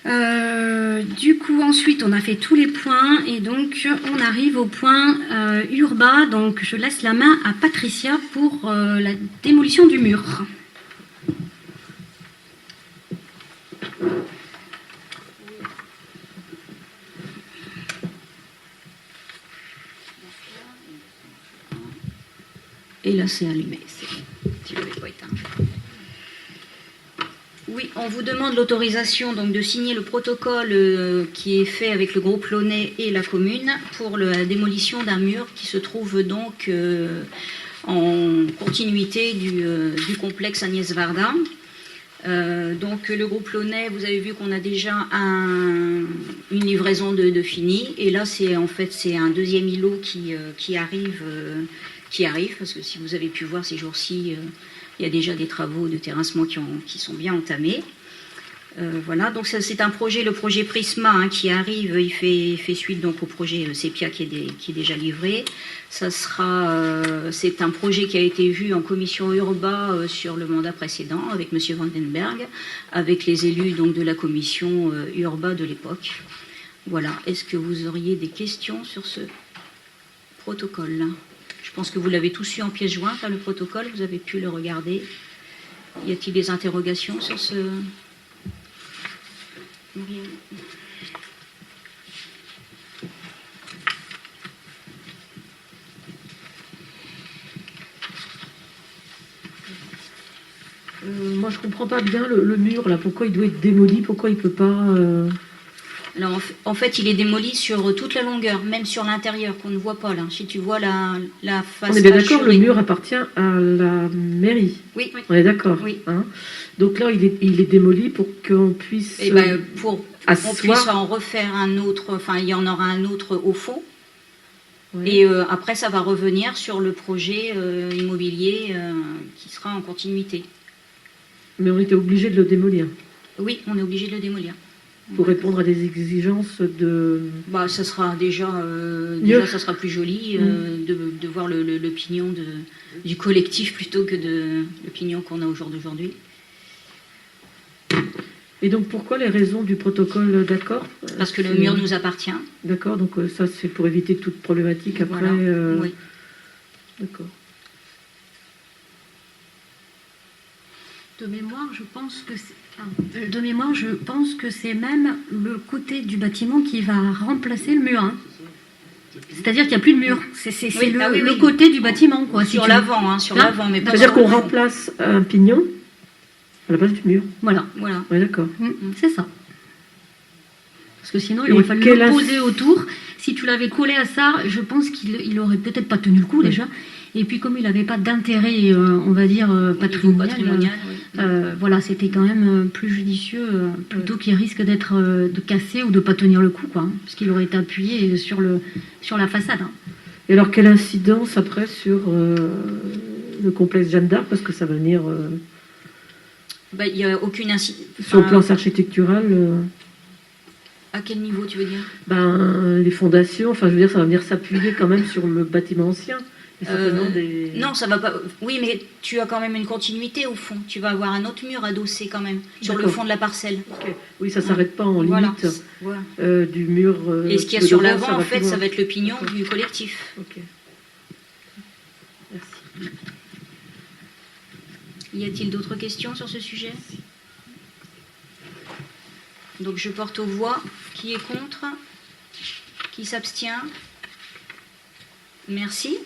Du coup, ensuite, on a fait tous les points et donc on arrive au point urbain. Donc, je laisse la main à Patricia pour la démolition du mur. Et là, c'est allumé. Tu l'avais pas éteint. Oui, on vous demande l'autorisation donc de signer le protocole qui est fait avec le groupe Launay et la commune pour la démolition d'un mur qui se trouve donc en continuité du complexe Agnès Varda. Donc le groupe Launay, vous avez vu qu'on a déjà une livraison de fini, et là c'est en fait c'est un deuxième îlot qui arrive parce que si vous avez pu voir ces jours-ci, il y a déjà des travaux de terrassement qui sont bien entamés. Voilà, donc ça, c'est un projet, le projet Prisma qui arrive, il fait suite donc au projet Sepia qui est déjà livré. Ça sera, c'est un projet qui a été vu en commission Urba sur le mandat précédent avec M. Vandenberg, avec les élus donc de la commission Urba de l'époque. Voilà, est-ce que vous auriez des questions sur ce protocole ? Je pense que vous l'avez tous eu en pièce jointe, le protocole, vous avez pu le regarder. Y a-t-il des interrogations sur ce... Moi, je comprends pas bien le mur, là. Pourquoi il doit être démoli? Pourquoi il peut pas... Alors, en fait, il est démoli sur toute la longueur, même sur l'intérieur, qu'on ne voit pas, là. Si tu vois la face... On est bien d'accord, le mur appartient à la mairie. Oui. On est d'accord. Oui. Hein, donc là, il est démoli pour qu'on puisse... Et ben, pour qu'on puisse en refaire un autre... Enfin, il y en aura un autre au fond. Oui. Et après, ça va revenir sur le projet immobilier qui sera en continuité. Mais on était obligé de le démolir. Oui, on est obligé de le démolir. Pour répondre à des exigences de... Bah, ça sera déjà ça sera plus joli de voir le pignon du collectif plutôt que le pignon qu'on a au jour d'aujourd'hui. Et donc pourquoi les raisons du protocole d'accord? Parce que le mur nous appartient. D'accord, donc ça c'est pour éviter toute problématique après. Voilà. Oui. D'accord. De mémoire, je pense que c'est même le côté du bâtiment qui va remplacer le mur. Hein. C'est-à-dire qu'il n'y a plus de mur. C'est le côté du bâtiment, quoi. Sur l'avant, mais c'est-à-dire qu'on remplace un pignon à la place du mur. Voilà. Oui, d'accord. C'est ça. Parce que sinon, il aurait fallu le poser autour. Si tu l'avais collé à ça, je pense qu'il aurait peut-être pas tenu le coup déjà. Et puis comme il n'avait pas d'intérêt, on va dire, patrimonial, voilà, c'était quand même plus judicieux, plutôt qu'il risque d'être de casser ou de ne pas tenir le coup, quoi, hein, parce qu'il aurait été appuyé sur la façade. Hein. Et alors, quelle incidence après sur le complexe Jeanne d'Arc, parce que ça va venir... Il n'y a aucune incidence. Sur le plan architectural À quel niveau, tu veux dire? Les fondations, enfin, je veux dire, ça va venir s'appuyer quand même sur le bâtiment ancien. Non, ça va pas. Oui, mais tu as quand même une continuité au fond. Tu vas avoir un autre mur adossé quand même sur le fond de la parcelle. Okay. Oui, ça s'arrête pas en limite du mur. Et ce qu'il y a sur l'avant, en fait, ça va être le pignon du collectif. Ok. Merci. Y a-t-il d'autres questions sur ce sujet? Donc je porte aux voix. Qui est contre? Qui s'abstient? Merci.